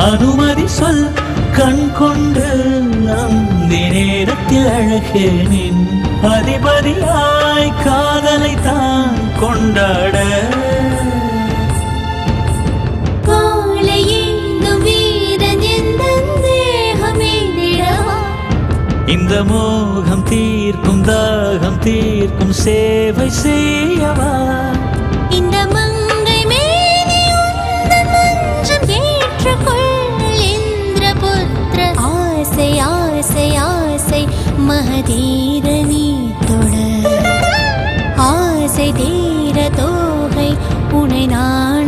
அனுமதி சொல் கண் கொண்டு அந்த நேரத்தில் அழகேனின் அதிபதியாய் காதலை தான் கொண்டாட இந்த மோகம் தீர்க்கும் தாகம் தீர்க்கும் சேவை செய்யவா இந்த மங்கை மேனி உந்தன் மஞ்சம் ஏற்றுக்கொள் இந்திரபுத்திர ஆசை ஆசை ஆசை மகதீர நீ தொட ஆசை தீர தோகை உனை நான்